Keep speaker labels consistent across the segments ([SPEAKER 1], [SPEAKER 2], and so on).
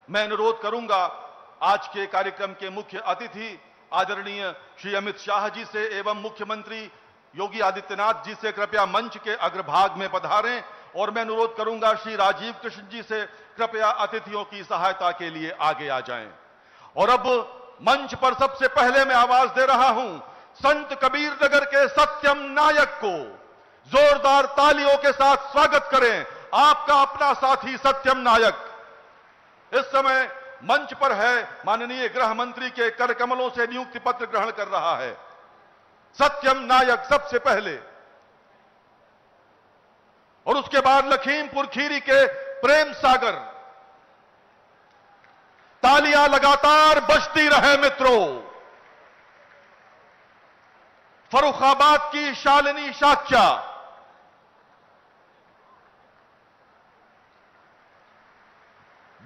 [SPEAKER 1] मैं अनुरोध करूंगा आज के कार्यक्रम के मुख्य अतिथि आदरणीय श्री अमित शाह जी से एवं मुख्यमंत्री योगी आदित्यनाथ जी से कृपया मंच के अग्रभाग में पधारें और मैं अनुरोध करूंगा श्री राजीव कृष्ण जी से कृपया अतिथियों की सहायता के लिए आगे आ जाएं। और अब मंच पर सबसे पहले मैं आवाज दे रहा हूं संत कबीर नगर के सत्यम नायक को। जोरदार तालियों के साथ स्वागत करें आपका अपना साथी सत्यम नायक। इस समय मंच पर है माननीय गृह मंत्री के करकमलों से नियुक्ति पत्र ग्रहण कर रहा है सत्यम नायक सबसे पहले, और उसके बाद लखीमपुर खीरी के प्रेम सागर। तालियां लगातार बजती रहे मित्रों। फर्रुखाबाद की शालिनी शाक्या,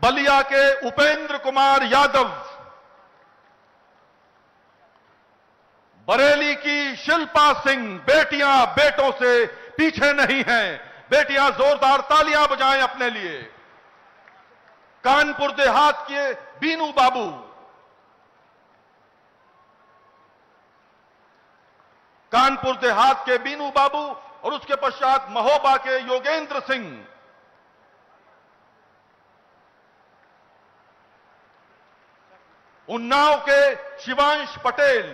[SPEAKER 1] बलिया के उपेंद्र कुमार यादव, बरेली की शिल्पा सिंह। बेटियां बेटों से पीछे नहीं हैं, बेटियां जोरदार तालियां बजाएं अपने लिए। कानपुर देहात के बीनू बाबू, कानपुर देहात के बीनू बाबू और उसके पश्चात महोबा के योगेंद्र सिंह। उन्नाव के शिवांश पटेल,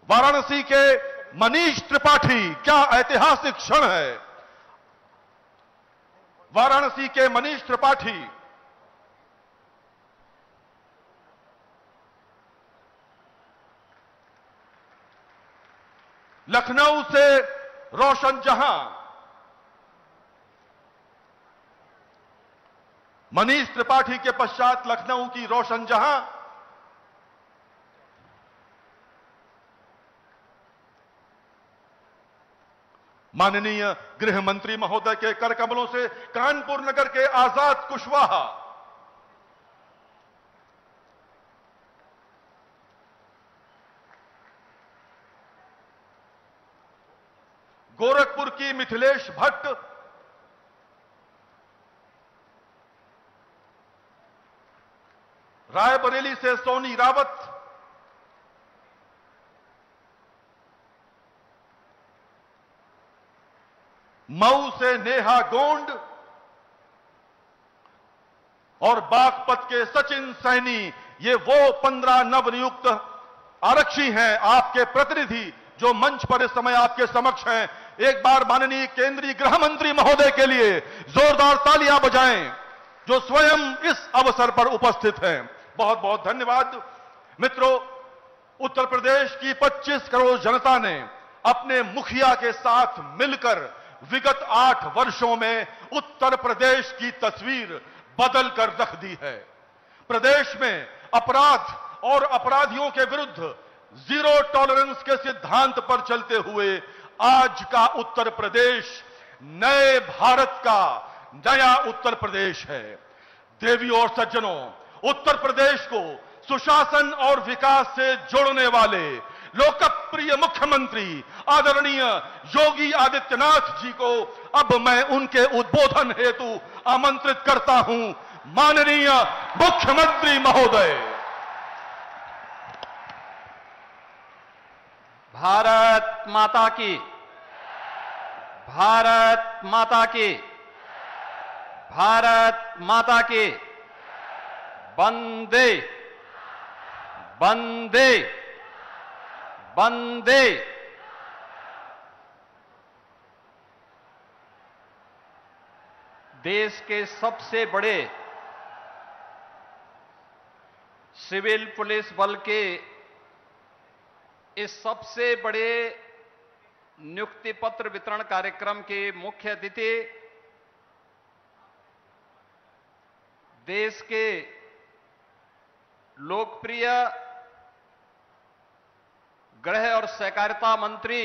[SPEAKER 1] वाराणसी के मनीष त्रिपाठी। क्या ऐतिहासिक क्षण है, वाराणसी के मनीष त्रिपाठी। लखनऊ से रोशन जहां, मनीष त्रिपाठी के पश्चात लखनऊ की रोशन जहां। माननीय गृह मंत्री महोदय के करकमलों से कानपुर नगर के आजाद कुशवाहा। गोरखपुर की मिथिलेश भट्ट, रायबरेली से सोनी रावत, मऊ से नेहा गोंड और बागपत के सचिन सैनी। ये वो 15 नवनियुक्त आरक्षी हैं, आपके प्रतिनिधि जो मंच पर इस समय आपके समक्ष हैं। एक बार माननीय केंद्रीय गृह मंत्री महोदय के लिए जोरदार तालियां बजाएं जो स्वयं इस अवसर पर उपस्थित हैं। बहुत बहुत धन्यवाद मित्रों। उत्तर प्रदेश की 25 करोड़ जनता ने अपने मुखिया के साथ मिलकर विगत 8 वर्षों में उत्तर प्रदेश की तस्वीर बदल कर रख दी है। प्रदेश में अपराध और अपराधियों के विरुद्ध जीरो टॉलरेंस के सिद्धांत पर चलते हुए आज का उत्तर प्रदेश नए भारत का नया उत्तर प्रदेश है। देवियों और सज्जनों, उत्तर प्रदेश को सुशासन और विकास से जोड़ने वाले लोकप्रिय मुख्यमंत्री आदरणीय योगी आदित्यनाथ जी को अब मैं उनके उद्बोधन हेतु आमंत्रित करता हूं। माननीय मुख्यमंत्री महोदय।
[SPEAKER 2] भारत माता की, भारत माता की, भारत माता की। वंदे वंदे वंदे। देश के सबसे बड़े सिविल पुलिस बल के इस सबसे बड़े नियुक्ति पत्र वितरण कार्यक्रम के मुख्य अतिथि देश के लोकप्रिय गृह और सहकारिता मंत्री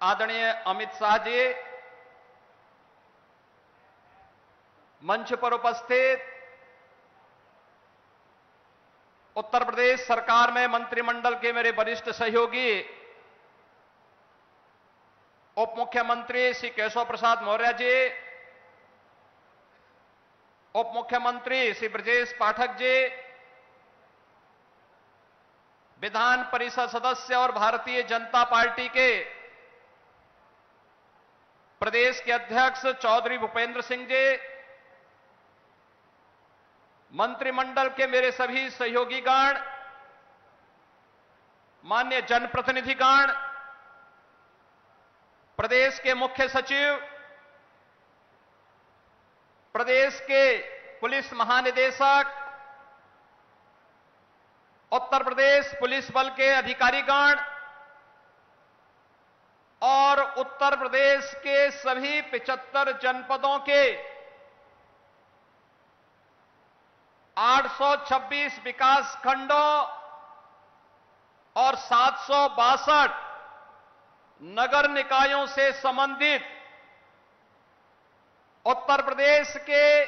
[SPEAKER 2] आदरणीय अमित शाह जी, मंच पर उपस्थित उत्तर प्रदेश सरकार में मंत्रिमंडल के मेरे वरिष्ठ सहयोगी उप मुख्यमंत्री श्री केशव प्रसाद मौर्य जी, उप मुख्यमंत्री श्री ब्रजेश पाठक जी, विधान परिषद सदस्य और भारतीय जनता पार्टी के प्रदेश के अध्यक्ष चौधरी भूपेंद्र सिंह जी, मंत्रिमंडल के मेरे सभी सहयोगीगण, माननीय जनप्रतिनिधिगण, प्रदेश के मुख्य सचिव, प्रदेश के पुलिस महानिदेशक, उत्तर प्रदेश पुलिस बल के अधिकारीगण और उत्तर प्रदेश के सभी 75 जनपदों के 826 विकास खंडों और 762 नगर निकायों से संबंधित उत्तर प्रदेश के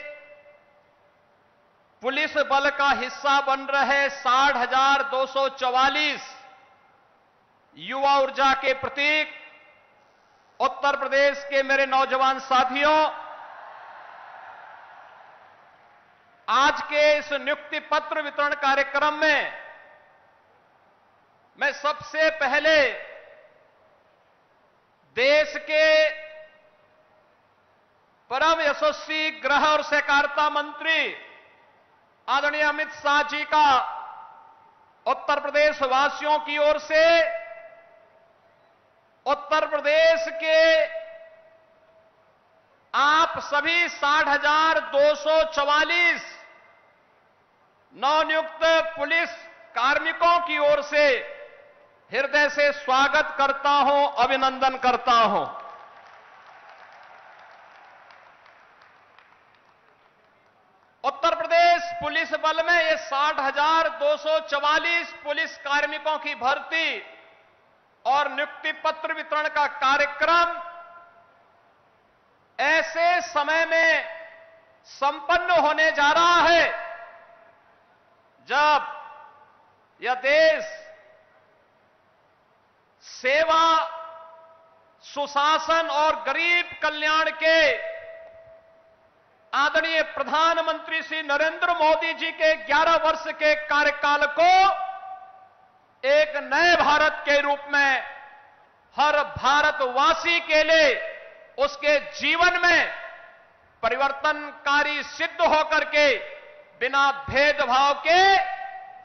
[SPEAKER 2] पुलिस बल का हिस्सा बन रहे 60,244 युवा ऊर्जा के प्रतीक उत्तर प्रदेश के मेरे नौजवान साथियों, आज के इस नियुक्ति पत्र वितरण कार्यक्रम में मैं सबसे पहले देश के परम यशस्वी गृह और सहकारिता मंत्री आदरणीय अमित शाह जी का उत्तर प्रदेश वासियों की ओर से उत्तर प्रदेश के आप सभी 60,244 नवनियुक्त पुलिस कार्मिकों की ओर से हृदय से स्वागत करता हूं, अभिनंदन करता हूं। उत्तर प्रदेश पुलिस बल में ये 60,244 पुलिस कार्मिकों की भर्ती और नियुक्ति पत्र वितरण का कार्यक्रम ऐसे समय में संपन्न होने जा रहा है जब यह देश सेवा, सुशासन और गरीब कल्याण के आदरणीय प्रधानमंत्री श्री नरेंद्र मोदी जी के 11 वर्ष के कार्यकाल को एक नए भारत के रूप में हर भारतवासी के लिए उसके जीवन में परिवर्तनकारी सिद्ध होकर के बिना भेदभाव के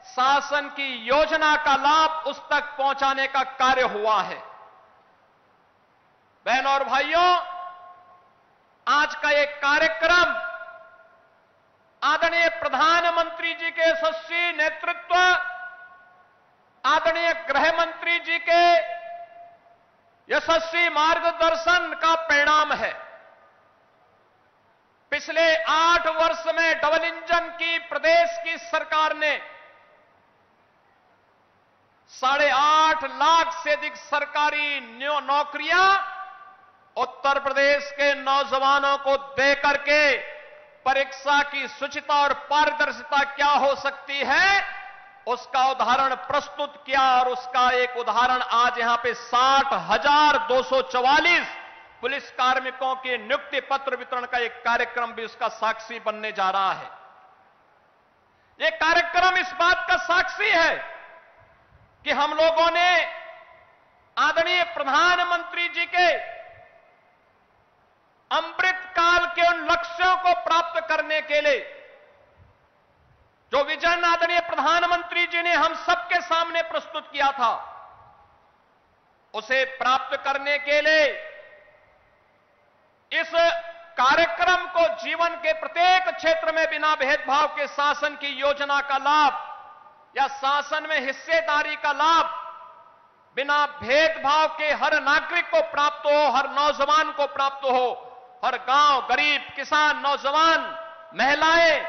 [SPEAKER 2] शासन की योजना का लाभ उस तक पहुंचाने का कार्य हुआ है। बहनों और भाइयों, आज का एक कार्यक्रम आदरणीय प्रधानमंत्री जी के यशस्वी नेतृत्व, आदरणीय गृह मंत्री जी के यशस्वी मार्गदर्शन का परिणाम है। पिछले 8 वर्ष में डबल इंजन की प्रदेश की सरकार ने 8.5 लाख से अधिक सरकारी नौकरियां उत्तर प्रदेश के नौजवानों को दे करके परीक्षा की शुचिता और पारदर्शिता क्या हो सकती है उसका उदाहरण प्रस्तुत किया। और उसका एक उदाहरण आज यहां पे 60,244 पुलिस कार्मिकों के नियुक्ति पत्र वितरण का एक कार्यक्रम भी उसका साक्षी बनने जा रहा है। यह कार्यक्रम इस बात का साक्षी है कि हम लोगों ने आदरणीय प्रधानमंत्री जी के अमृत काल के उन लक्ष्यों को प्राप्त करने के लिए जो विजन आदरणीय प्रधानमंत्री जी ने हम सबके सामने प्रस्तुत किया था, उसे प्राप्त करने के लिए इस कार्यक्रम को जीवन के प्रत्येक क्षेत्र में बिना भेदभाव के शासन की योजना का लाभ या शासन में हिस्सेदारी का लाभ बिना भेदभाव के हर नागरिक को प्राप्त हो, हर नौजवान को प्राप्त हो, हर गांव, गरीब, किसान, नौजवान, महिलाएं,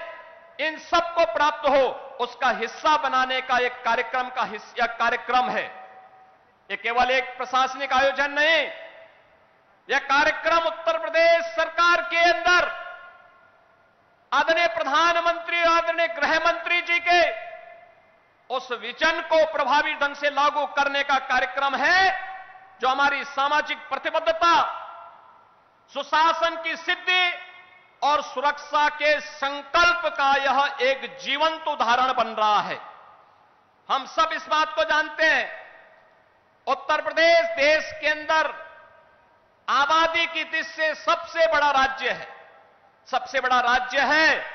[SPEAKER 2] इन सबको प्राप्त हो, उसका हिस्सा बनाने का एक कार्यक्रम है। यह केवल एक प्रशासनिक आयोजन नहीं, यह कार्यक्रम उत्तर प्रदेश सरकार के अंदर आदरणीय प्रधानमंत्री और आदरणीय गृह मंत्री जी के उस विजन को प्रभावी ढंग से लागू करने का कार्यक्रम है जो हमारी सामाजिक प्रतिबद्धता, सुशासन की सिद्धि और सुरक्षा के संकल्प का यह एक जीवंत उदाहरण बन रहा है। हम सब इस बात को जानते हैं, उत्तर प्रदेश देश के अंदर आबादी की दृष्टि से सबसे बड़ा राज्य है। सबसे बड़ा राज्य है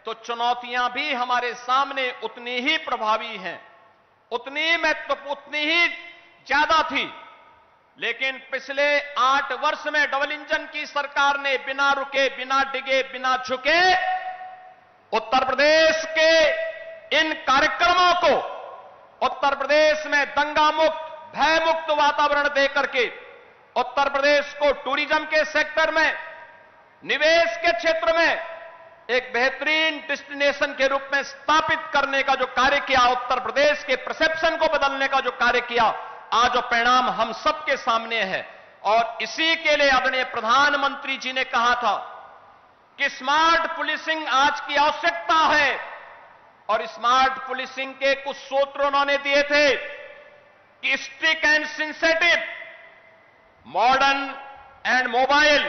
[SPEAKER 2] तो चुनौतियां भी हमारे सामने उतनी ही प्रभावी हैं, उतनी ही ज्यादा थी। लेकिन पिछले 8 वर्ष में डबल इंजन की सरकार ने बिना रुके, बिना डिगे, बिना झुके उत्तर प्रदेश के इन कार्यक्रमों को उत्तर प्रदेश में दंगा मुक्त, भय मुक्त वातावरण देकर के उत्तर प्रदेश को टूरिज्म के सेक्टर में, निवेश के क्षेत्र में एक बेहतरीन डेस्टिनेशन के रूप में स्थापित करने का जो कार्य किया, उत्तर प्रदेश के परसेप्शन को बदलने का जो कार्य किया, आज जो परिणाम हम सबके सामने है। और इसी के लिए आदरणीय प्रधानमंत्री जी ने कहा था कि स्मार्ट पुलिसिंग आज की आवश्यकता है। और स्मार्ट पुलिसिंग के कुछ सूत्र उन्होंने दिए थे कि strict and sensitive, modern and mobile,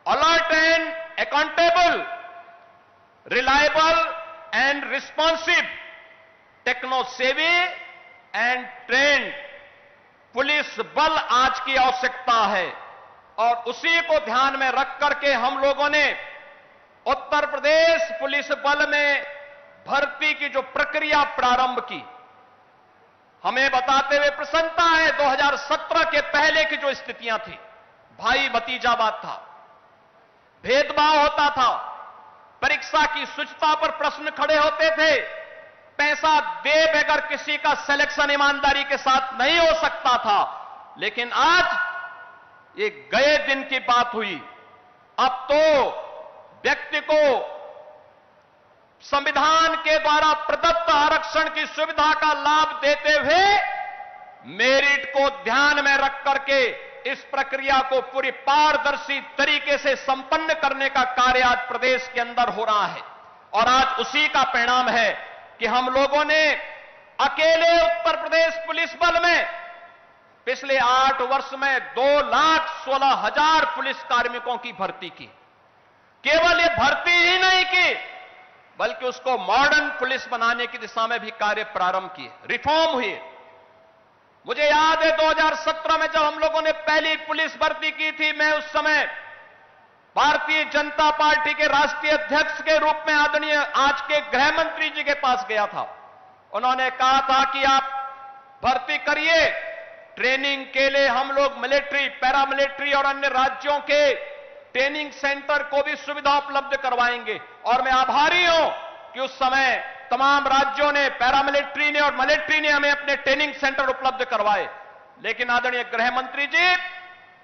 [SPEAKER 2] alert and accountable, reliable and responsive, techno savvy and trained police बल आज की आवश्यकता है। और उसी को ध्यान में रख करके हम लोगों ने उत्तर प्रदेश पुलिस बल में भर्ती की जो प्रक्रिया प्रारंभ की, हमें बताते हुए प्रसन्नता है 2017 के पहले की जो स्थितियां थी, भाई भतीजावाद था, भेदभाव होता था, परीक्षा की शुचिता पर प्रश्न खड़े होते थे, पैसा दे बगैर किसी का सिलेक्शन ईमानदारी के साथ नहीं हो सकता था। लेकिन आज ये गए दिन की बात हुई। अब तो व्यक्ति को संविधान के द्वारा प्रदत्त आरक्षण की सुविधा का लाभ देते हुए मेरिट को ध्यान में रख करके इस प्रक्रिया को पूरी पारदर्शी तरीके से संपन्न करने का कार्य आज प्रदेश के अंदर हो रहा है। और आज उसी का परिणाम है कि हम लोगों ने अकेले उत्तर प्रदेश पुलिस बल में पिछले 8 वर्ष में 2,16,000 पुलिस कार्मिकों की भर्ती की। केवल ये भर्ती ही नहीं की, बल्कि उसको मॉडर्न पुलिस बनाने की दिशा में भी कार्य प्रारंभ किए, रिफॉर्म हुए। मुझे याद है 2017 में जब हम लोगों ने पहली पुलिस भर्ती की थी, मैं उस समय भारतीय जनता पार्टी के राष्ट्रीय अध्यक्ष के रूप में आदरणीय आज के गृह मंत्री जी के पास गया था। उन्होंने कहा था कि आप भर्ती करिए, ट्रेनिंग के लिए हम लोग मिलिट्री, पैरामिलिट्री और अन्य राज्यों के ट्रेनिंग सेंटर को भी सुविधा उपलब्ध करवाएंगे। और मैं आभारी हूं कि उस समय तमाम राज्यों ने, पैरामिलिट्री ने और मिलिट्री ने हमें अपने ट्रेनिंग सेंटर उपलब्ध करवाए। लेकिन आदरणीय गृह मंत्री जी,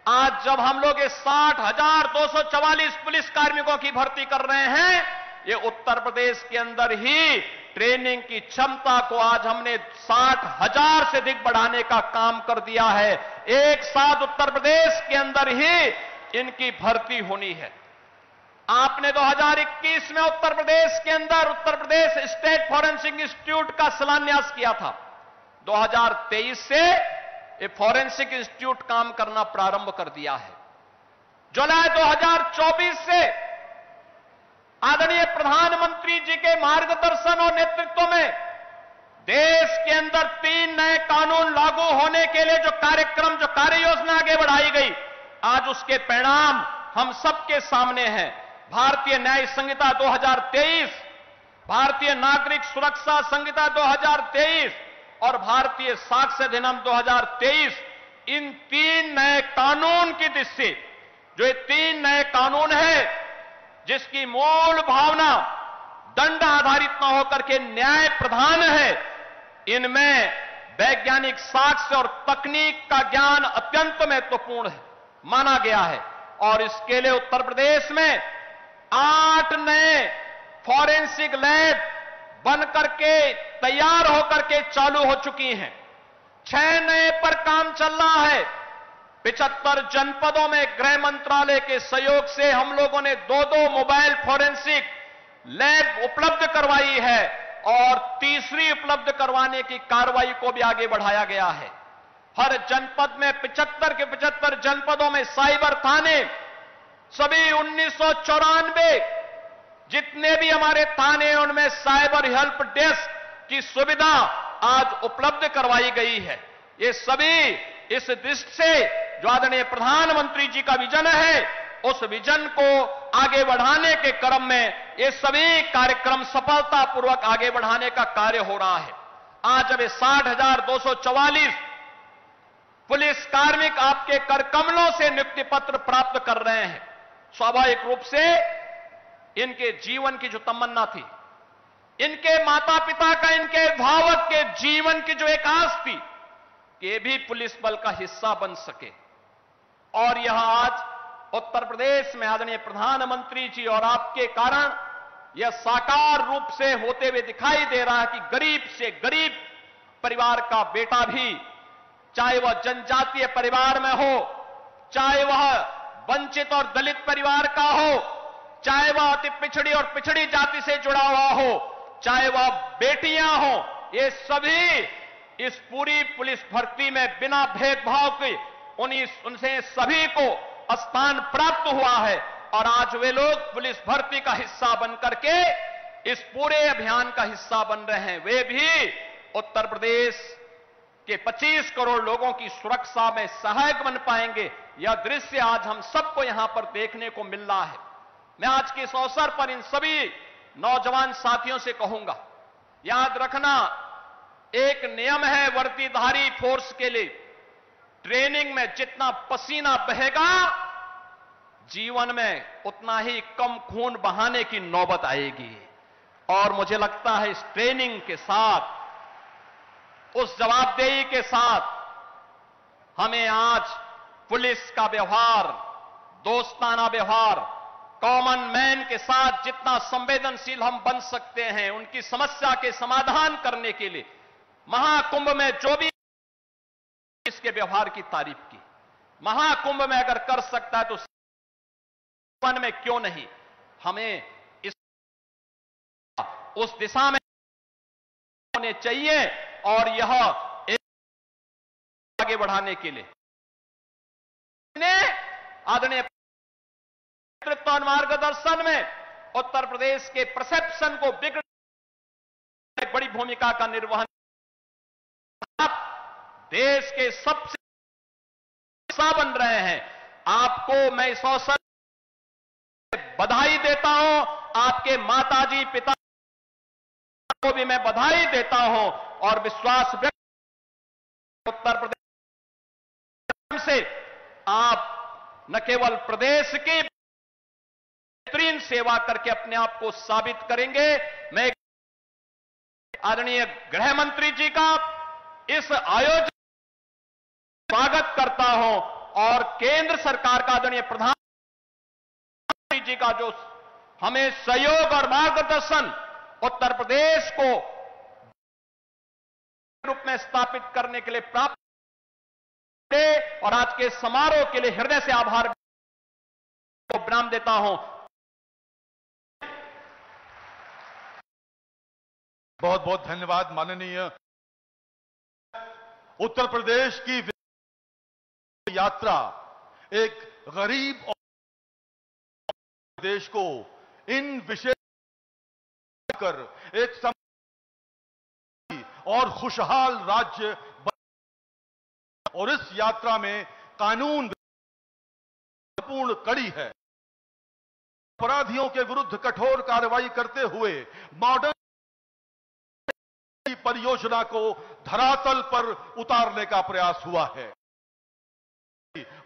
[SPEAKER 2] आज जब हम लोग ये 60,244 पुलिस कार्मिकों की भर्ती कर रहे हैं, ये उत्तर प्रदेश के अंदर ही ट्रेनिंग की क्षमता को आज हमने 60,000 से अधिक बढ़ाने का काम कर दिया है। एक साथ उत्तर प्रदेश के अंदर ही इनकी भर्ती होनी है। आपने 2021 में उत्तर प्रदेश के अंदर उत्तर प्रदेश स्टेट फॉरेंसिक इंस्टीट्यूट का शिलान्यास किया था। 2023 से ये फॉरेंसिक इंस्टीट्यूट काम करना प्रारंभ कर दिया है। जुलाई 2024 से आदरणीय प्रधानमंत्री जी के मार्गदर्शन और नेतृत्व में देश के अंदर 3 नए कानून लागू होने के लिए जो कार्यक्रम, जो कार्य योजना आगे बढ़ाई गई, आज उसके परिणाम हम सबके सामने हैं। भारतीय न्याय संहिता 2023, भारतीय नागरिक सुरक्षा संहिता 2023 और भारतीय साक्ष्य अधिनियम 2023, इन 3 नए कानून की दृष्टि से, जो ये 3 नए कानून है जिसकी मूल भावना दंड आधारित न होकर के न्याय प्रधान है, इनमें वैज्ञानिक साक्ष्य और तकनीक का ज्ञान अत्यंत महत्वपूर्ण है माना गया है। और इसके लिए उत्तर प्रदेश में 8 नए फॉरेंसिक लैब बन करके तैयार होकर के चालू हो चुकी हैं। 6 नए पर काम चल रहा है। 75 जनपदों में गृह मंत्रालय के सहयोग से हम लोगों ने 2-2 मोबाइल फॉरेंसिक लैब उपलब्ध करवाई है और तीसरी उपलब्ध करवाने की कार्रवाई को भी आगे बढ़ाया गया है। हर जनपद में 75 के 75 जनपदों में साइबर थाने, सभी 1994 जितने भी हमारे थाने हैं उनमें साइबर हेल्प डेस्क की सुविधा आज उपलब्ध करवाई गई है। ये सभी इस दृष्टि से जो आदरणीय प्रधानमंत्री जी का विजन है, उस विजन को आगे बढ़ाने के क्रम में ये सभी कार्यक्रम सफलतापूर्वक आगे बढ़ाने का कार्य हो रहा है। आज जब 60,244 पुलिस कार्मिक आपके कर कमलों से नियुक्ति पत्र प्राप्त कर रहे हैं, स्वाभाविक रूप से इनके जीवन की जो तमन्ना थी, इनके माता पिता का, इनके भावक के जीवन की जो एक आस थी कि ये भी पुलिस बल का हिस्सा बन सके, और यह आज उत्तर प्रदेश में आदरणीय प्रधानमंत्री जी और आपके कारण यह साकार रूप से होते हुए दिखाई दे रहा है कि गरीब से गरीब परिवार का बेटा भी, चाहे वह जनजातीय परिवार में हो, चाहे वह वंचित और दलित परिवार का हो, चाहे वह अति पिछड़ी और पिछड़ी जाति से जुड़ा हुआ हो, चाहे वह बेटियां हो, ये सभी इस पूरी पुलिस भर्ती में बिना भेदभाव के उनसे सभी को स्थान प्राप्त हुआ है, और आज वे लोग पुलिस भर्ती का हिस्सा बनकर के इस पूरे अभियान का हिस्सा बन रहे हैं। वे भी उत्तर प्रदेश के 25 करोड़ लोगों की सुरक्षा में सहायक बन पाएंगे। यह दृश्य आज हम सबको यहां पर देखने को मिल रहा है। मैं आज के इस अवसर पर इन सभी नौजवान साथियों से कहूंगा, याद रखना, एक नियम है वर्दीधारी फोर्स के लिए, ट्रेनिंग में जितना पसीना बहेगा जीवन में उतना ही कम खून बहाने की नौबत आएगी। और मुझे लगता है इस ट्रेनिंग के साथ, उस जवाबदेही के साथ हमें आज पुलिस का व्यवहार, दोस्ताना व्यवहार, कॉमन मैन के साथ जितना संवेदनशील हम बन सकते हैं, उनकी समस्या के समाधान करने के लिए महाकुंभ में जो भी इसके व्यवहार की तारीफ की, महाकुंभ में अगर कर सकता है तो जीवन में क्यों नहीं। हमें इस उस दिशा में होने चाहिए, और यह एक आगे बढ़ाने के लिए आदरणीय नेतृत्व और मार्गदर्शन में उत्तर प्रदेश के परसेप्शन को बिगड़ने में बड़ी भूमिका का निर्वहन, देश के सबसे हिस्सा बन रहे हैं। आपको मैं इस अवसर बधाई देता हूं, आपके माताजी पिता को भी मैं बधाई देता हूं, और विश्वास व्यक्त उत्तर प्रदेश से आप न केवल प्रदेश की बेहतरीन सेवा करके अपने आप को साबित करेंगे। मैं आदरणीय गृह मंत्री जी का इस आयोजन स्वागत करता हूं, और केंद्र सरकार का आदरणीय प्रधानमंत्री जी का जो हमें सहयोग और मार्गदर्शन उत्तर प्रदेश को रूप में स्थापित करने के लिए प्राप्त, और आज के समारोह के लिए हृदय से आभार को विराम देता हूं।
[SPEAKER 1] बहुत बहुत धन्यवाद माननीय। उत्तर प्रदेश की यात्रा एक गरीब और देश को इन विषय कर एक समृद्ध और खुशहाल राज्य, और इस यात्रा में कानून पूर्ण कड़ी है। अपराधियों के विरुद्ध कठोर कार्रवाई करते हुए मॉडर्न परियोजना को धरातल पर उतारने का प्रयास हुआ है।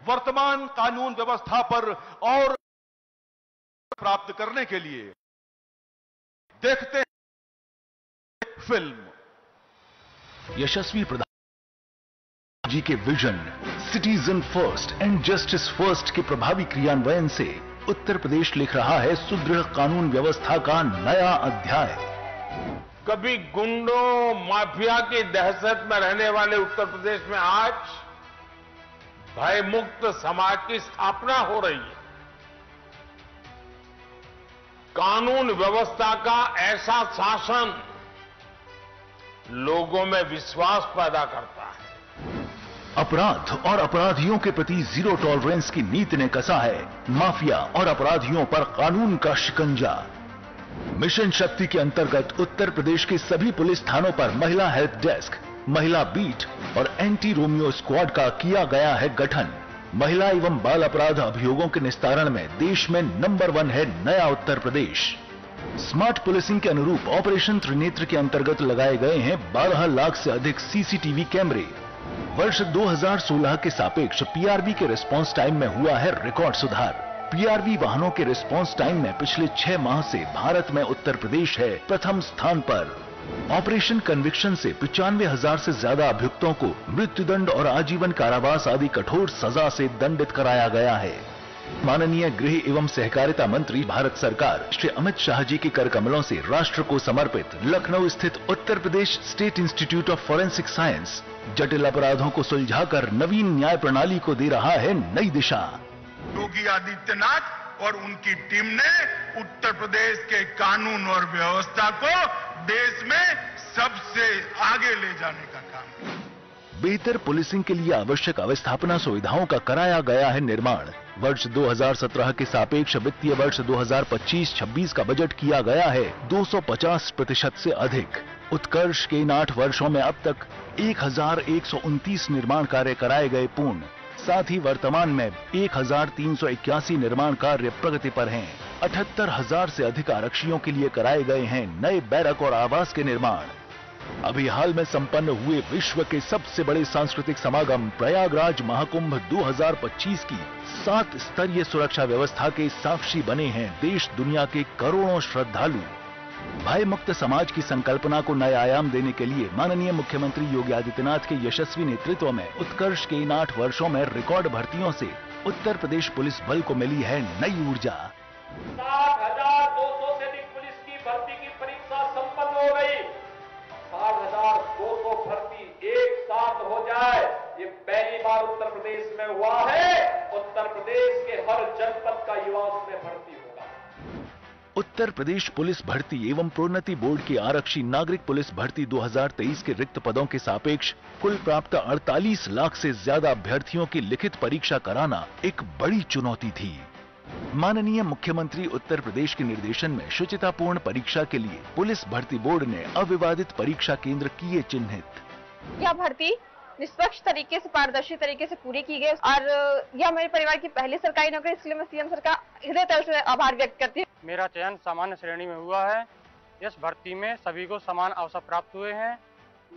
[SPEAKER 1] वर्तमान कानून व्यवस्था पर और प्राप्त करने के लिए देखते हैं फिल्म।
[SPEAKER 3] यशस्वी प्रधानमंत्री जी के vision citizen first and justice first के प्रभावी क्रियान्वयन से उत्तर प्रदेश लिख रहा है सुदृढ़ कानून व्यवस्था का नया अध्याय।
[SPEAKER 4] कभी गुंडों माफिया की दहशत में रहने वाले उत्तर प्रदेश में आज भयमुक्त समाज की स्थापना हो रही है। कानून व्यवस्था का ऐसा शासन लोगों में विश्वास पैदा करता है।
[SPEAKER 3] अपराध और अपराधियों के प्रति जीरो टॉलरेंस की नीति ने कसा है माफिया और अपराधियों पर कानून का शिकंजा। मिशन शक्ति के अंतर्गत उत्तर प्रदेश के सभी पुलिस थानों पर महिला हेल्प डेस्क, महिला बीट और एंटी रोमियो स्क्वाड का किया गया है गठन। महिला एवं बाल अपराध अभियोगों के निस्तारण में देश में नंबर 1 है नया उत्तर प्रदेश। स्मार्ट पुलिसिंग के अनुरूप ऑपरेशन त्रिनेत्र के अंतर्गत लगाए गए हैं 12 लाख से अधिक सीसीटीवी कैमरे। वर्ष 2016 के सापेक्ष पीआरवी के रिस्पांस टाइम में हुआ है रिकॉर्ड सुधार। पीआरवी वाहनों के रिस्पांस टाइम में पिछले 6 माह से भारत में उत्तर प्रदेश है प्रथम स्थान पर। ऑपरेशन कन्विक्शन से 95,000 से ज्यादा अभियुक्तों को मृत्युदंड और आजीवन कारावास आदि कठोर सजा से दंडित कराया गया है। माननीय गृह एवं सहकारिता मंत्री भारत सरकार श्री अमित शाह जी के कर कमलों से राष्ट्र को समर्पित लखनऊ स्थित Uttar Pradesh state institute of forensic science जटिल अपराधों को सुलझाकर नवीन न्याय प्रणाली को दे रहा है नई दिशा।
[SPEAKER 5] योगी आदित्यनाथ और उनकी टीम ने उत्तर प्रदेश के कानून और व्यवस्था को देश में सबसे आगे ले जाने का काम किया।
[SPEAKER 3] बेहतर पुलिसिंग के लिए आवश्यक अवस्थापना सुविधाओं का कराया गया है निर्माण। वर्ष 2017 के सापेक्ष वित्तीय वर्ष 2025-26 का बजट किया गया है 250% से अधिक। उत्कर्ष के इन 8 वर्षों में अब तक 1129 निर्माण कार्य कराए गए पूर्ण। साथ ही वर्तमान में 1381 निर्माण कार्य प्रगति पर हैं। 78,000 से अधिक आरक्षियों के लिए कराए गए हैं नए बैरक और आवास के निर्माण। अभी हाल में संपन्न हुए विश्व के सबसे बड़े सांस्कृतिक समागम प्रयागराज महाकुंभ 2025 की 7 स्तरीय सुरक्षा व्यवस्था के साक्षी बने हैं देश दुनिया के करोड़ों श्रद्धालु। भय मुक्त समाज की संकल्पना को नए आयाम देने के लिए माननीय मुख्यमंत्री योगी आदित्यनाथ के यशस्वी नेतृत्व में उत्कर्ष के इन 8 वर्षों में रिकॉर्ड भर्तियों से उत्तर प्रदेश पुलिस बल को मिली है नई ऊर्जा।
[SPEAKER 2] 60,200 से अधिक पुलिस की भर्ती की परीक्षा संपन्न हो गई। 60,200 भर्ती एक साथ हो जाए, ये पहली बार उत्तर प्रदेश में हुआ है। उत्तर प्रदेश के हर जनपद का युवा उसमें भर्ती होगा।
[SPEAKER 3] उत्तर प्रदेश पुलिस भर्ती एवं प्रोन्नति बोर्ड के आरक्षी नागरिक पुलिस भर्ती 2023 के रिक्त पदों के सापेक्ष कुल प्राप्त 48 लाख से ज्यादा अभ्यर्थियों की लिखित परीक्षा कराना एक बड़ी चुनौती थी। माननीय मुख्यमंत्री उत्तर प्रदेश के निर्देशन में शुचितापूर्ण परीक्षा के लिए पुलिस भर्ती बोर्ड ने अविवादित परीक्षा केंद्र किए चिन्हित।
[SPEAKER 6] यह भर्ती निष्पक्ष तरीके से, पारदर्शी तरीके से पूरी की गई और यह मेरे परिवार की पहली सरकारी नौकरी, इसलिए मैं सीएम सर का हृदय तल से आभार व्यक्त करती हूँ।
[SPEAKER 7] मेरा चयन सामान्य श्रेणी में हुआ है। इस भर्ती में सभी को समान अवसर प्राप्त हुए हैं।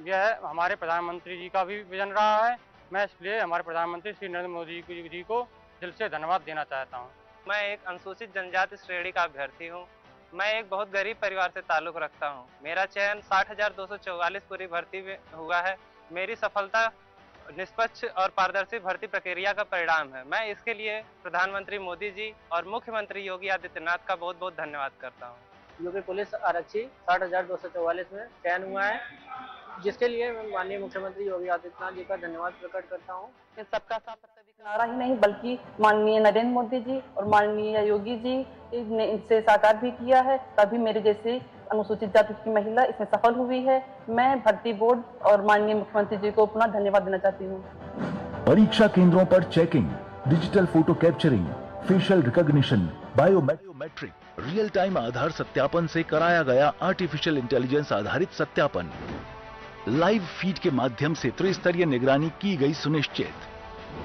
[SPEAKER 7] यह हमारे प्रधानमंत्री जी का भी विजन रहा है। मैं इसलिए हमारे प्रधानमंत्री श्री नरेंद्र मोदी जी को दिल से धन्यवाद देना चाहता हूँ।
[SPEAKER 8] मैं एक अनुसूचित जनजाति श्रेणी का अभ्यर्थी हूँ। मैं एक बहुत गरीब परिवार से ताल्लुक रखता हूँ। मेरा चयन 60,244 पूरी भर्ती में हुआ है। मेरी सफलता निष्पक्ष और पारदर्शी भर्ती प्रक्रिया का परिणाम है। मैं इसके लिए प्रधानमंत्री मोदी जी और मुख्यमंत्री योगी आदित्यनाथ का बहुत बहुत धन्यवाद करता हूँ।
[SPEAKER 9] जो कि पुलिस आरक्षी 60,244 में चयन हुआ है, जिसके लिए मैं माननीय मुख्यमंत्री योगी आदित्यनाथ जी का धन्यवाद प्रकट करता हूँ।
[SPEAKER 6] सबका साथ सबका नारा ही नहीं बल्कि माननीय नरेंद्र मोदी जी और माननीय योगी जी ने इसे साकार भी किया है, तभी मेरे जैसे अनुसूचित जाति की महिला इसमें सफल हुई है। मैं भर्ती बोर्ड और माननीय मुख्यमंत्री जी को पुनः धन्यवाद देना चाहती हूँ।
[SPEAKER 3] परीक्षा केंद्रों पर checking, digital photo capturing, facial recognition, biometric, real time Aadhaar सत्यापन से कराया गया आर्टिफिशियल इंटेलिजेंस आधारित सत्यापन। लाइव फीड के माध्यम से त्रिस्तरीय निगरानी की गई सुनिश्चित।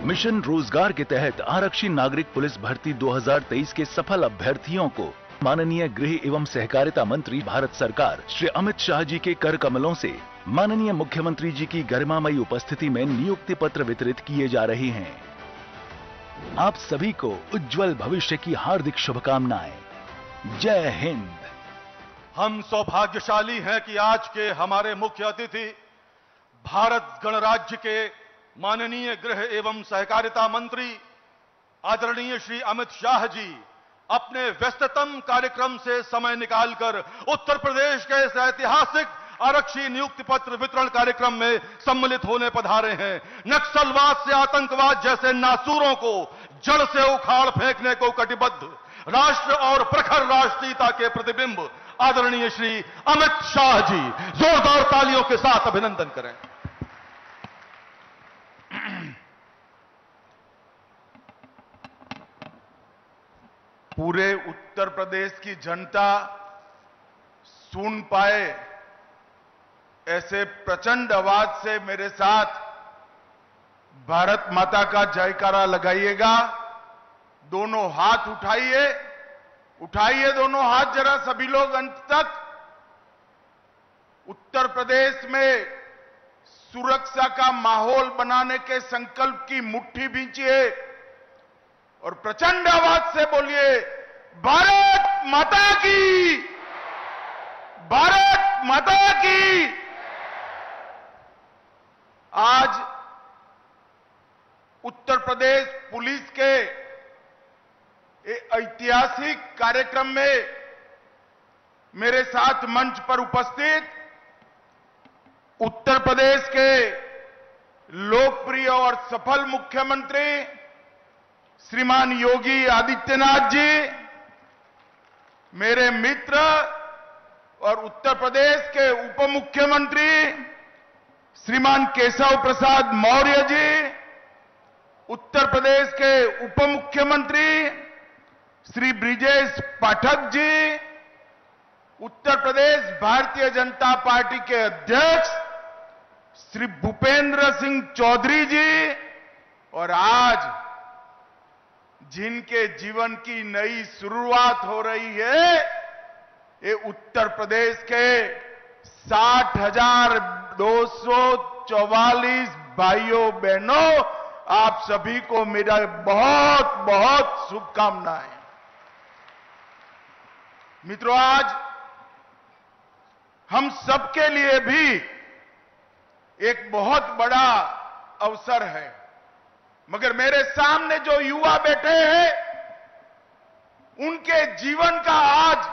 [SPEAKER 3] मिशन रोजगार के तहत आरक्षी नागरिक पुलिस भर्ती 2023 के सफल अभ्यर्थियों को माननीय गृह एवं सहकारिता मंत्री भारत सरकार श्री अमित शाह जी के कर कमलों से माननीय मुख्यमंत्री जी की गरिमामयी उपस्थिति में नियुक्ति पत्र वितरित किए जा रहे हैं। आप सभी को उज्जवल भविष्य की हार्दिक शुभकामनाएं। जय हिंद।
[SPEAKER 1] हम सौभाग्यशाली हैं कि आज के हमारे मुख्य अतिथि भारत गणराज्य के माननीय गृह एवं सहकारिता मंत्री आदरणीय श्री अमित शाह जी अपने व्यस्ततम कार्यक्रम से समय निकालकर उत्तर प्रदेश के इस ऐतिहासिक आरक्षी नियुक्ति पत्र वितरण कार्यक्रम में सम्मिलित होने पधारे हैं। नक्सलवाद से आतंकवाद जैसे नासूरों को जड़ से उखाड़ फेंकने को कटिबद्ध राष्ट्र और प्रखर राष्ट्रीयता के प्रतिबिंब आदरणीय श्री अमित शाह जी, जोरदार तालियों के साथ अभिनंदन करें।
[SPEAKER 5] पूरे उत्तर प्रदेश की जनता सुन पाए ऐसे प्रचंड आवाज से मेरे साथ भारत माता का जयकारा लगाइएगा। दोनों हाथ उठाइए, उठाइए दोनों हाथ जरा सभी लोग अंत तक। उत्तर प्रदेश में सुरक्षा का माहौल बनाने के संकल्प की मुट्ठी भींचिए और प्रचंड आवाज से बोलिए, भारत माता की, भारत माता की। आज उत्तर प्रदेश पुलिस के ऐतिहासिक कार्यक्रम में मेरे साथ मंच पर उपस्थित उत्तर प्रदेश के लोकप्रिय और सफल मुख्यमंत्री श्रीमान योगी आदित्यनाथ जी, मेरे मित्र और उत्तर प्रदेश के उप मुख्यमंत्री श्रीमान केशव प्रसाद मौर्य जी, उत्तर प्रदेश के उप मुख्यमंत्री श्री ब्रिजेश पाठक जी, उत्तर प्रदेश भारतीय जनता पार्टी के अध्यक्ष श्री भूपेंद्र सिंह चौधरी जी, और आज जिनके जीवन की नई शुरुआत हो रही है, ये उत्तर प्रदेश के 60,244 भाइयों बहनों, आप सभी को मेरा बहुत बहुत शुभकामनाएं। मित्रों, आज हम सबके लिए भी एक बहुत बड़ा अवसर है, मगर मेरे सामने जो युवा बैठे हैं, उनके जीवन का आज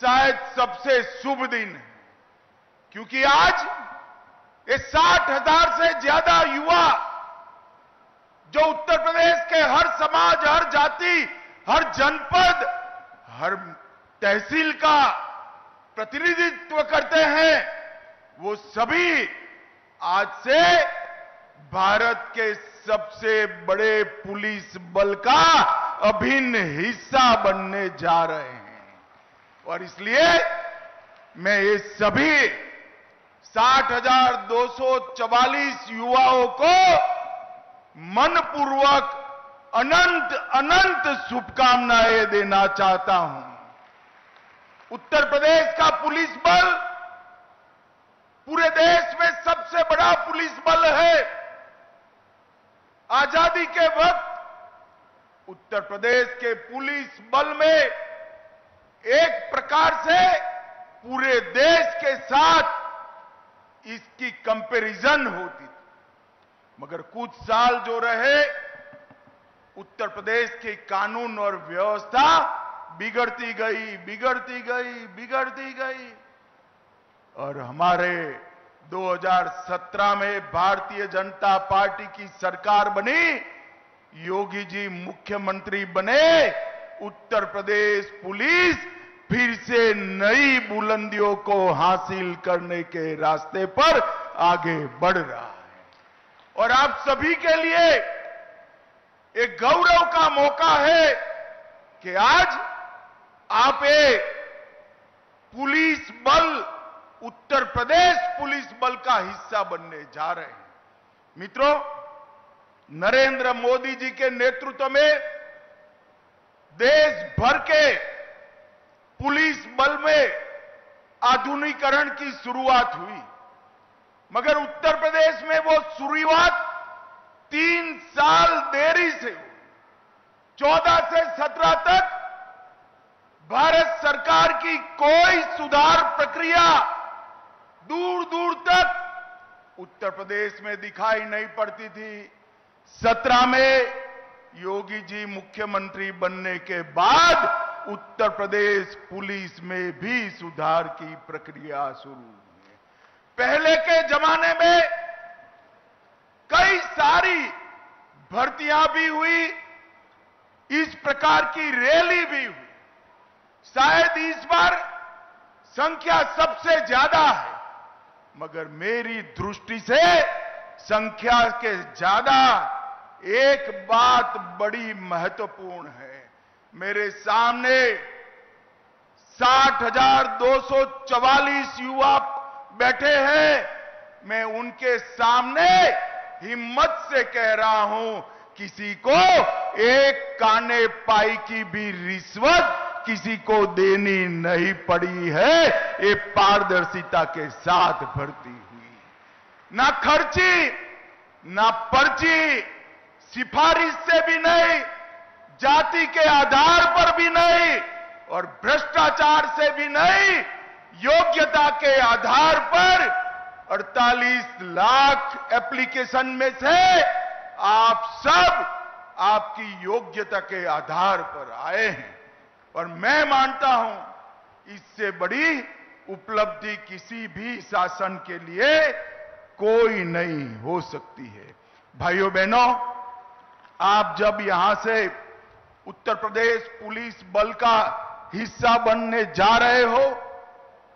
[SPEAKER 5] शायद सबसे शुभ दिन है, क्योंकि आज ये 60,000 से ज्यादा युवा जो उत्तर प्रदेश के हर समाज, हर जाति, हर जनपद, हर तहसील का प्रतिनिधित्व करते हैं, वो सभी आज से भारत के सबसे बड़े पुलिस बल का अभिन्न हिस्सा बनने जा रहे हैं। और इसलिए मैं ये सभी 60,244 युवाओं को मनपूर्वक अनंत अनंत शुभकामनाएं देना चाहता हूं। उत्तर प्रदेश का पुलिस बल पूरे देश में सबसे बड़ा पुलिस बल है। आजादी के वक्त उत्तर प्रदेश के पुलिस बल में एक प्रकार से पूरे देश के साथ इसकी कंपैरिजन होती थी, मगर कुछ साल जो रहे, उत्तर प्रदेश की कानून और व्यवस्था बिगड़ती गई, बिगड़ती गई, बिगड़ती गई, और हमारे 2017 में भारतीय जनता पार्टी की सरकार बनी, योगी जी मुख्यमंत्री बने, उत्तर प्रदेश पुलिस फिर से नई बुलंदियों को हासिल करने के रास्ते पर आगे बढ़ रहा है। और आप सभी के लिए एक गौरव का मौका है कि आज आप एक पुलिस बल, उत्तर प्रदेश पुलिस बल का हिस्सा बनने जा रहे हैं। मित्रों, नरेंद्र मोदी जी के नेतृत्व में देश भर के पुलिस बल में आधुनिकीकरण की शुरुआत हुई, मगर उत्तर प्रदेश में वो शुरुआत 3 साल देरी से हुई। 14 से 17 तक भारत सरकार की कोई सुधार प्रक्रिया दूर दूर तक उत्तर प्रदेश में दिखाई नहीं पड़ती थी। 17 में योगी जी मुख्यमंत्री बनने के बाद उत्तर प्रदेश पुलिस में भी सुधार की प्रक्रिया शुरू हुई। पहले के जमाने में कई सारी भर्तियां भी हुई, इस प्रकार की रैली भी हुई। शायद इस बार संख्या सबसे ज्यादा है, मगर मेरी दृष्टि से संख्या के ज्यादा एक बात बड़ी महत्वपूर्ण है। मेरे सामने 60,244 युवा बैठे हैं। मैं उनके सामने हिम्मत से कह रहा हूं, किसी को एक काने पाई की भी रिश्वत किसी को देनी नहीं पड़ी है। ये पारदर्शिता के साथ भर्ती हुई, ना खर्ची, ना पर्ची, सिफारिश से भी नहीं, जाति के आधार पर भी नहीं और भ्रष्टाचार से भी नहीं, योग्यता के आधार पर 48 लाख एप्लीकेशन में से आप सब आपकी योग्यता के आधार पर आए हैं और मैं मानता हूं इससे बड़ी उपलब्धि किसी भी शासन के लिए कोई नहीं हो सकती है। भाइयों बहनों, आप जब यहां से उत्तर प्रदेश पुलिस बल का हिस्सा बनने जा रहे हो,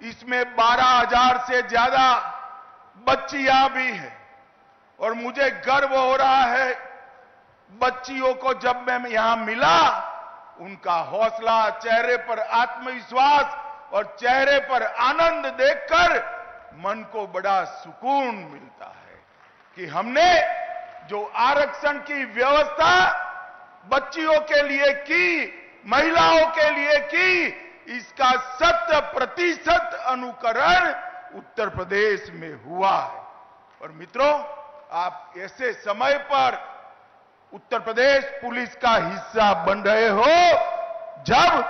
[SPEAKER 5] इसमें 12,000 से ज्यादा बच्चियां भी हैं और मुझे गर्व हो रहा है। बच्चियों को जब मैं यहां मिला, उनका हौसला, चेहरे पर आत्मविश्वास और चेहरे पर आनंद देखकर मन को बड़ा सुकून मिलता है कि हमने जो आरक्षण की व्यवस्था बच्चियों के लिए की, महिलाओं के लिए की, इसका 100% अनुकरण उत्तर प्रदेश में हुआ है। और मित्रों, आप ऐसे समय पर उत्तर प्रदेश पुलिस का हिस्सा बन रहे हो जब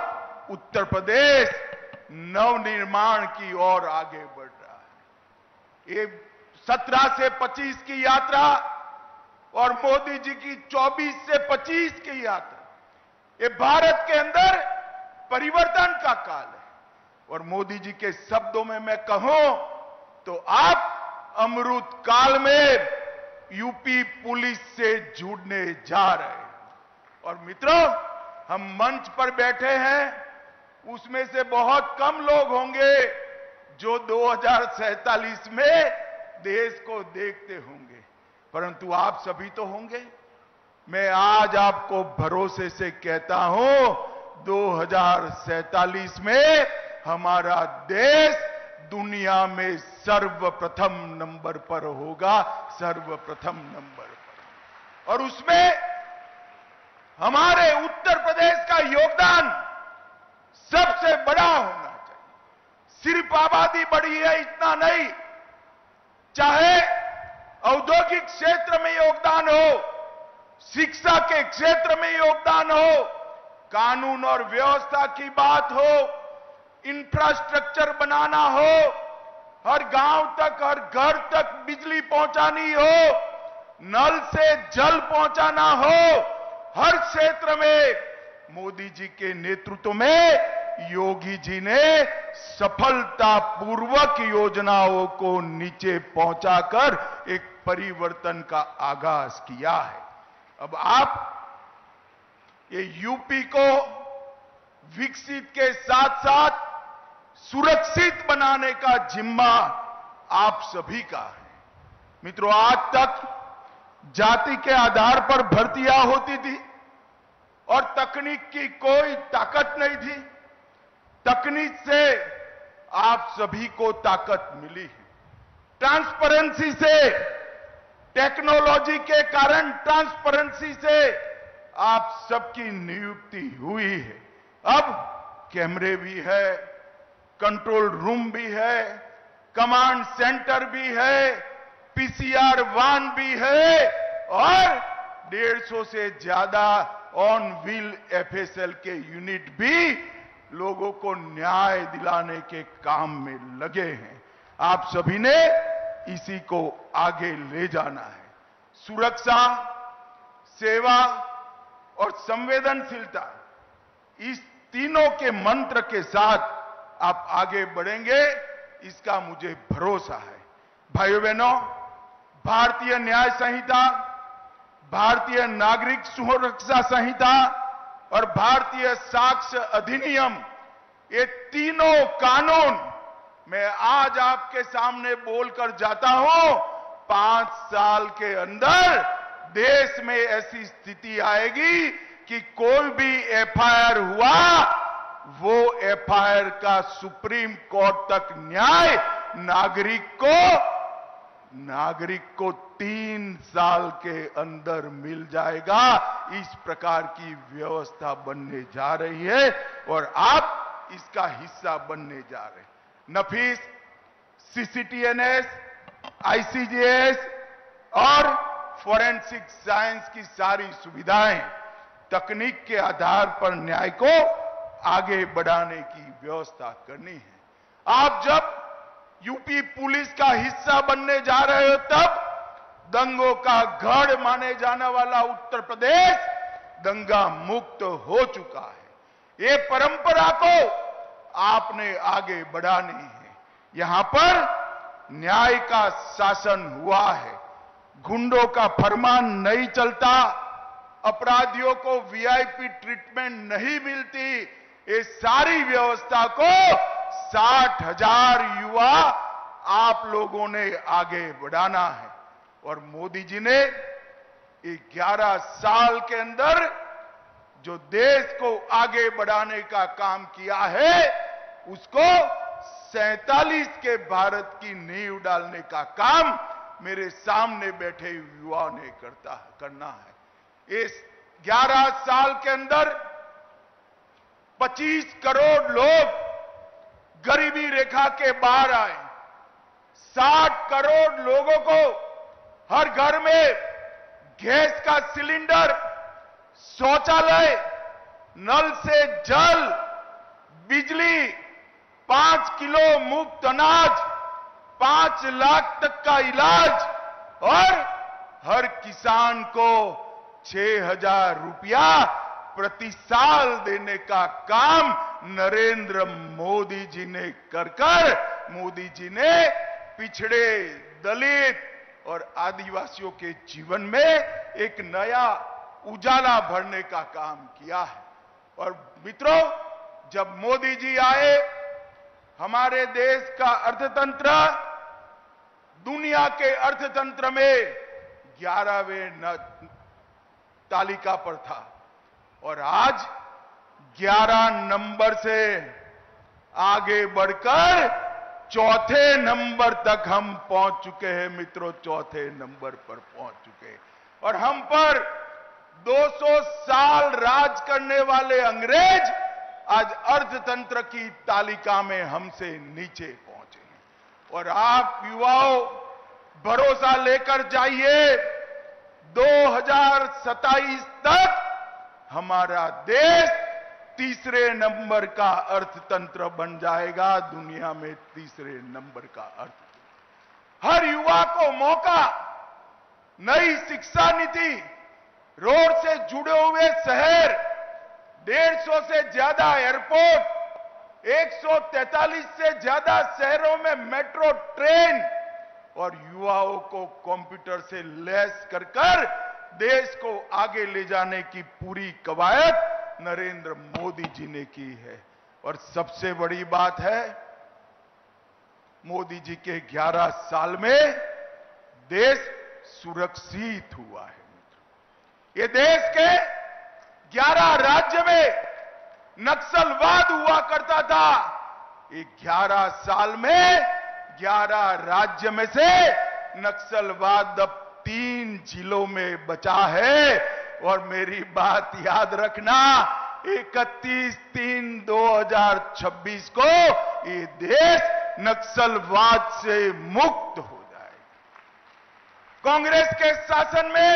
[SPEAKER 5] उत्तर प्रदेश नवनिर्माण की ओर आगे बढ़ रहा है। ये 17 से 25 की यात्रा और मोदी जी की 24 से 25 की यात्रा, ये भारत के अंदर परिवर्तन का काल है। और मोदी जी के शब्दों में मैं कहूं तो आप अमृत काल में यूपी पुलिस से जुड़ने जा रहे हैं। और मित्रों, हम मंच पर बैठे हैं, उसमें से बहुत कम लोग होंगे जो 2047 में देश को देखते होंगे, परंतु आप सभी तो होंगे। मैं आज आपको भरोसे से कहता हूं, 2047 में हमारा देश दुनिया में सर्वप्रथम नंबर पर होगा, सर्वप्रथम नंबर पर। और उसमें हमारे उत्तर प्रदेश का योगदान सबसे बड़ा होना चाहिए। सिर्फ आबादी बढ़ी है इतना नहीं, चाहे औद्योगिक क्षेत्र में योगदान हो, शिक्षा के क्षेत्र में योगदान हो, कानून और व्यवस्था की बात हो, इंफ्रास्ट्रक्चर बनाना हो, हर गांव तक, हर घर तक बिजली पहुंचानी हो, नल से जल पहुंचाना हो, हर क्षेत्र में मोदी जी के नेतृत्व में योगी जी ने सफलतापूर्वक योजनाओं को नीचे पहुंचाकर एक परिवर्तन का आगाज किया है। अब आप ये यूपी को विकसित के साथ साथ सुरक्षित बनाने का जिम्मा आप सभी का है। मित्रों, आज तक जाति के आधार पर भर्तियां होती थी और तकनीक की कोई ताकत नहीं थी। तकनीक से आप सभी को ताकत मिली है। ट्रांसपेरेंसी से, टेक्नोलॉजी के कारण ट्रांसपेरेंसी से आप सबकी नियुक्ति हुई है। अब कैमरे भी है, कंट्रोल रूम भी है, कमांड सेंटर भी है, पीसीआर वाहन भी है और 150 से ज्यादा ऑन व्हील एफएसएल के यूनिट भी लोगों को न्याय दिलाने के काम में लगे हैं। आप सभी ने इसी को आगे ले जाना है। सुरक्षा, सेवा और संवेदनशीलता, इस तीनों के मंत्र के साथ आप आगे बढ़ेंगे, इसका मुझे भरोसा है। भाइयों बहनों, भारतीय न्याय संहिता, भारतीय नागरिक सुरक्षा संहिता और भारतीय साक्ष्य अधिनियम, ये तीनों कानून मैं आज आपके सामने बोलकर जाता हूं। 5 साल के अंदर देश में ऐसी स्थिति आएगी कि कोई भी एफआईआर हुआ वो एफआईआर का सुप्रीम कोर्ट तक न्याय नागरिक को 3 साल के अंदर मिल जाएगा। इस प्रकार की व्यवस्था बनने जा रही है और आप इसका हिस्सा बनने जा रहे हैं। नफीस सीसीटीएनएस, आईसीजीएस और फोरेंसिक साइंस की सारी सुविधाएं तकनीक के आधार पर न्याय को आगे बढ़ाने की व्यवस्था करनी है। आप जब यूपी पुलिस का हिस्सा बनने जा रहे हो तब दंगों का गढ़ माने जाने वाला उत्तर प्रदेश दंगा मुक्त हो चुका है। ये परंपरा को आपने आगे बढ़ानी है। यहां पर न्याय का शासन हुआ है, गुंडों का फरमान नहीं चलता, अपराधियों को वीआईपी ट्रीटमेंट नहीं मिलती। ये सारी व्यवस्था को 60,000 युवा आप लोगों ने आगे बढ़ाना है और मोदी जी ने 11 साल के अंदर जो देश को आगे बढ़ाने का काम किया है उसको 47 के भारत की नींव डालने का काम मेरे सामने बैठे युवाओं ने करना है। इस 11 साल के अंदर 25 करोड़ लोग गरीबी रेखा के बाहर आए, 60 करोड़ लोगों को हर घर में गैस का सिलेंडर, शौचालय, नल से जल, बिजली, 5 किलो मुफ्त अनाज, 5 लाख तक का इलाज और हर किसान को 6,000 रुपया प्रति साल देने का काम नरेंद्र मोदी जी ने कर मोदी जी ने पिछड़े, दलित और आदिवासियों के जीवन में एक नया उजाला भरने का काम किया है। और मित्रों, जब मोदी जी आए हमारे देश का अर्थतंत्र दुनिया के अर्थतंत्र में 11वें तालिका पर था और आज 11 नंबर से आगे बढ़कर 4थे नंबर तक हम पहुंच चुके हैं। मित्रों, 4थे नंबर पर पहुंच चुके हैं और हम पर 200 साल राज करने वाले अंग्रेज आज अर्थतंत्र की तालिका में हमसे नीचे पहुंचे हैं। और आप युवाओं भरोसा लेकर जाइए, 2027 तक हमारा देश 3रे नंबर का अर्थतंत्र बन जाएगा, दुनिया में 3रे नंबर का अर्थतंत्र। हर युवा को मौका, नई शिक्षा नीति, रोड से जुड़े हुए शहर, 150 से ज्यादा एयरपोर्ट, 143 से ज्यादा शहरों में मेट्रो ट्रेन और युवाओं को कंप्यूटर से लैस कर देश को आगे ले जाने की पूरी कवायद नरेंद्र मोदी जी ने की है। और सबसे बड़ी बात है, मोदी जी के 11 साल में देश सुरक्षित हुआ है। ये देश के 11 राज्य में नक्सलवाद हुआ करता था, ये 11 साल में 11 राज्य में से नक्सलवाद अब 3 जिलों में बचा है। और मेरी बात याद रखना, 31/3/2026 को ये देश नक्सलवाद से मुक्त हो जाएगा। कांग्रेस के शासन में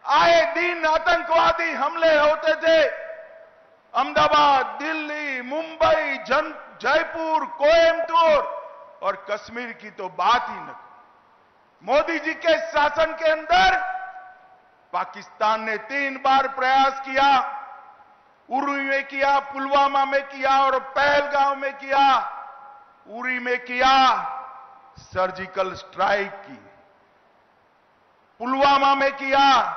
[SPEAKER 5] आए दिन आतंकवादी हमले होते थे। अहमदाबाद, दिल्ली, मुंबई, जयपुर, कोयम्बटूर और कश्मीर की तो बात ही न। मोदी जी के शासन के अंदर पाकिस्तान ने 3 बार प्रयास किया, उरी में किया, पुलवामा में किया और पहलगांव में किया। उरी में किया, सर्जिकल स्ट्राइक की, पुलवामा में किया,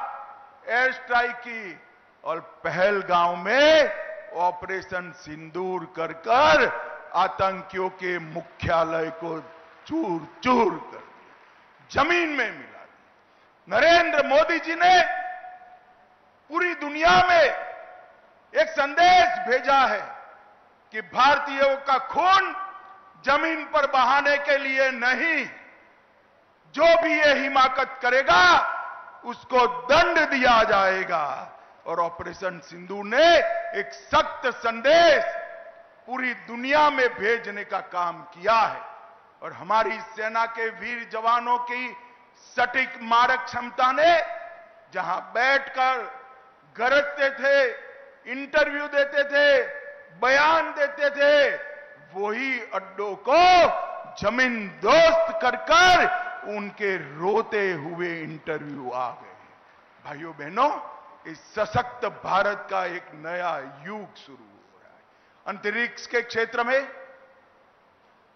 [SPEAKER 5] एयर स्ट्राइक की और पहलगांव में ऑपरेशन सिंदूर कर आतंकियों के मुख्यालय को चूर चूर कर दिया, जमीन में मिला दिया। नरेंद्र मोदी जी ने पूरी दुनिया में एक संदेश भेजा है कि भारतीयों का खून जमीन पर बहाने के लिए नहीं, जो भी ये हिमाकत करेगा उसको दंड दिया जाएगा। और ऑपरेशन सिंदूर ने एक सख्त संदेश पूरी दुनिया में भेजने का काम किया है। और हमारी सेना के वीर जवानों की सटीक मारक क्षमता ने जहां बैठकर गरजते थे, इंटरव्यू देते थे, बयान देते थे, वही अड्डों को जमीन दोस्त कर उनके रोते हुए इंटरव्यू आ गए। भाइयों बहनों, इस सशक्त भारत का एक नया युग शुरू हो रहा है। अंतरिक्ष के क्षेत्र में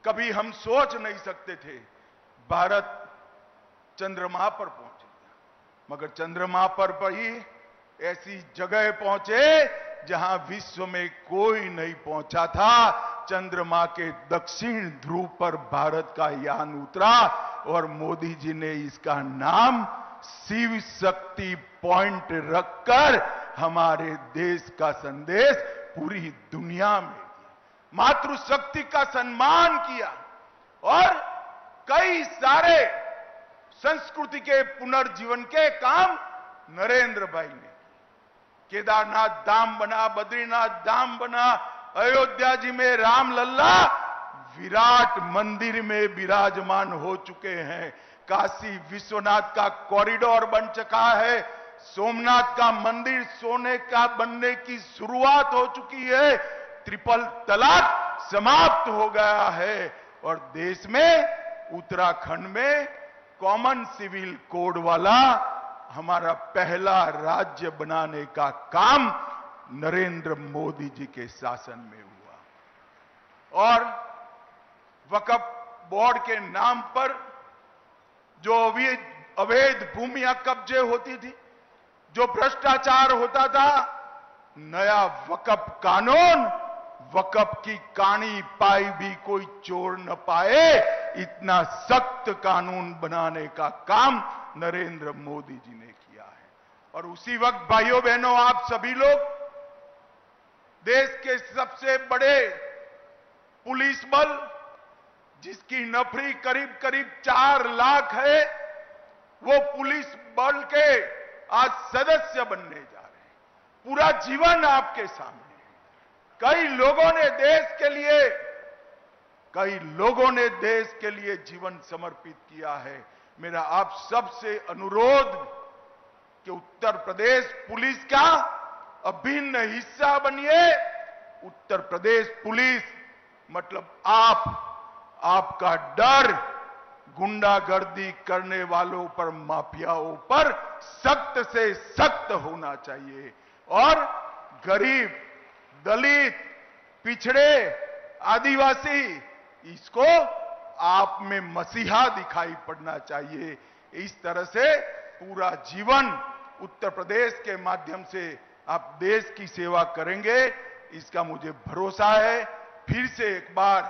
[SPEAKER 5] कभी हम सोच नहीं सकते थे भारत चंद्रमा पर पहुंचेगा, मगर चंद्रमा पर ही ऐसी जगह पहुंचे जहां विश्व में कोई नहीं पहुंचा था। चंद्रमा के दक्षिण ध्रुव पर भारत का यान उतरा और मोदी जी ने इसका नाम शिव शक्ति पॉइंट रखकर हमारे देश का संदेश पूरी दुनिया में दिया, मातृशक्ति का सम्मान किया और कई सारे संस्कृति के पुनर्जीवन के काम नरेंद्र भाई ने। केदारनाथ धाम बना, बद्रीनाथ धाम बना, अयोध्या जी में रामलल्ला विराट मंदिर में विराजमान हो चुके हैं, काशी विश्वनाथ का कॉरिडोर बन चुका है, सोमनाथ का मंदिर सोने का बनने की शुरुआत हो चुकी है, ट्रिपल तलाक समाप्त हो गया है और देश में उत्तराखंड में कॉमन सिविल कोड वाला हमारा पहला राज्य बनाने का काम नरेंद्र मोदी जी के शासन में हुआ। और वक्फ बोर्ड के नाम पर जो अवैध भूमियां कब्जे होती थी, जो भ्रष्टाचार होता था, नया वक्फ कानून, वक्फ की कानी पाई भी कोई चोर न पाए, इतना सख्त कानून बनाने का काम नरेंद्र मोदी जी ने किया है। और उसी वक्त भाइयों बहनों, आप सभी लोग देश के सबसे बड़े पुलिस बल, जिसकी नफरी करीब करीब 4 लाख है, वो पुलिस बल के आज सदस्य बनने जा रहे हैं। पूरा जीवन आपके सामने है। कई लोगों ने देश के लिए जीवन समर्पित किया है। मेरा आप सबसे अनुरोध कि उत्तर प्रदेश पुलिस का अभिन्न हिस्सा बनिए। उत्तर प्रदेश पुलिस मतलब आपका डर गुंडागर्दी करने वालों पर, माफियाओं पर सख्त से सख्त होना चाहिए और गरीब, दलित, पिछड़े, आदिवासी, इसको आप में मसीहा दिखाई पड़ना चाहिए। इस तरह से पूरा जीवन उत्तर प्रदेश के माध्यम से आप देश की सेवा करेंगे, इसका मुझे भरोसा है। फिर से एक बार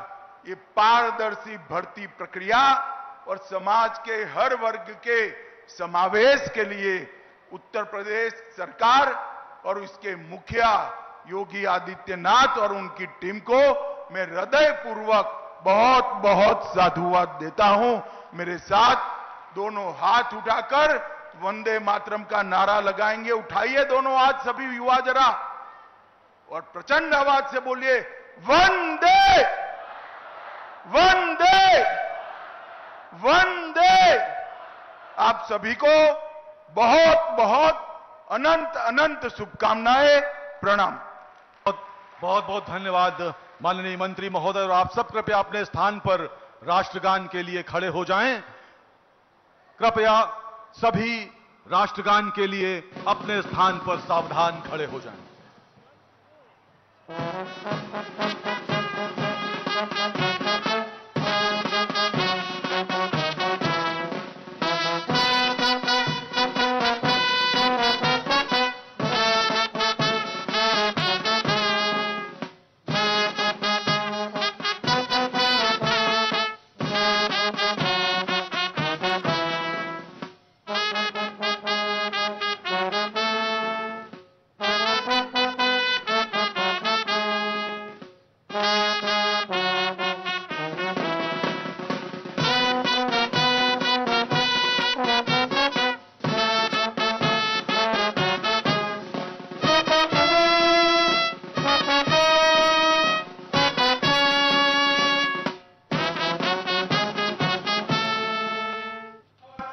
[SPEAKER 5] ये पारदर्शी भर्ती प्रक्रिया और समाज के हर वर्ग के समावेश के लिए उत्तर प्रदेश सरकार और उसके मुखिया योगी आदित्यनाथ और उनकी टीम को मैं हृदयपूर्वक बहुत बहुत साधुवाद देता हूं। मेरे साथ दोनों हाथ उठाकर वंदे मातरम का नारा लगाएंगे। उठाइए दोनों हाथ सभी युवा जरा और प्रचंड आवाज से बोलिए, वंदे वंदे वंदे। आप सभी को बहुत बहुत अनंत अनंत शुभकामनाएं, प्रणाम।
[SPEAKER 1] बहुत बहुत धन्यवाद माननीय मंत्री महोदय। और आप सब कृपया अपने स्थान पर राष्ट्रगान के लिए खड़े हो जाएं। कृपया सभी राष्ट्रगान के लिए अपने स्थान पर सावधान खड़े हो जाएं।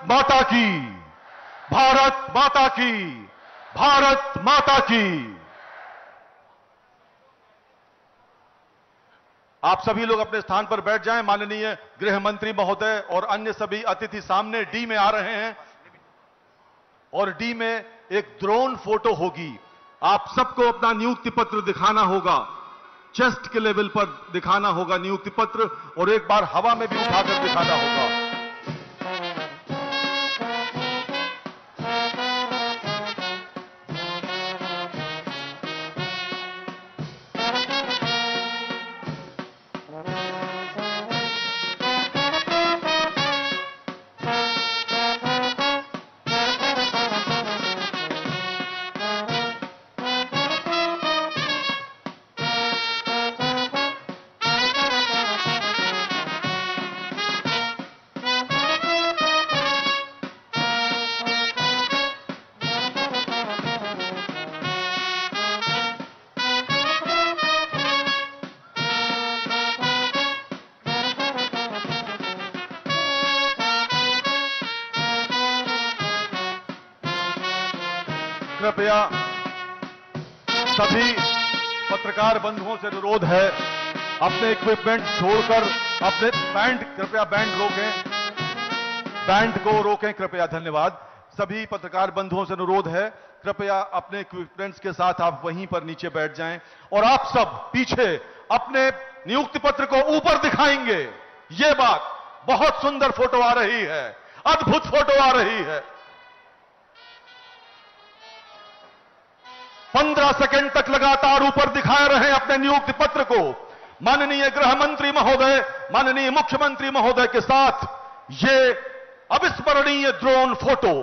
[SPEAKER 1] माता की, भारत माता की, भारत माता की। आप सभी लोग अपने स्थान पर बैठ जाएं। माननीय गृह मंत्री महोदय और अन्य सभी अतिथि सामने डी में आ रहे हैं और डी में एक ड्रोन फोटो होगी। आप सबको अपना नियुक्ति पत्र दिखाना होगा, चेस्ट के लेवल पर दिखाना होगा नियुक्ति पत्र, और एक बार हवा में भी उठाकर दिखाना होगा। कृपया सभी पत्रकार बंधुओं से अनुरोध है, अपने इक्विपमेंट छोड़कर अपने कृपया बैंड रोकें, बैंड को रोकें कृपया, धन्यवाद। सभी पत्रकार बंधुओं से अनुरोध है, कृपया अपने इक्विपमेंट्स के साथ आप वहीं पर नीचे बैठ जाएं और आप सब पीछे अपने नियुक्ति पत्र को ऊपर दिखाएंगे। ये बात बहुत सुंदर फोटो आ रही है, अद्भुत फोटो आ रही है। 15 सेकंड तक लगातार ऊपर दिखाए रहे अपने नियुक्ति पत्र को। माननीय गृह मंत्री महोदय, माननीय मुख्यमंत्री महोदय के साथ ये अविस्मरणीय ड्रोन फोटो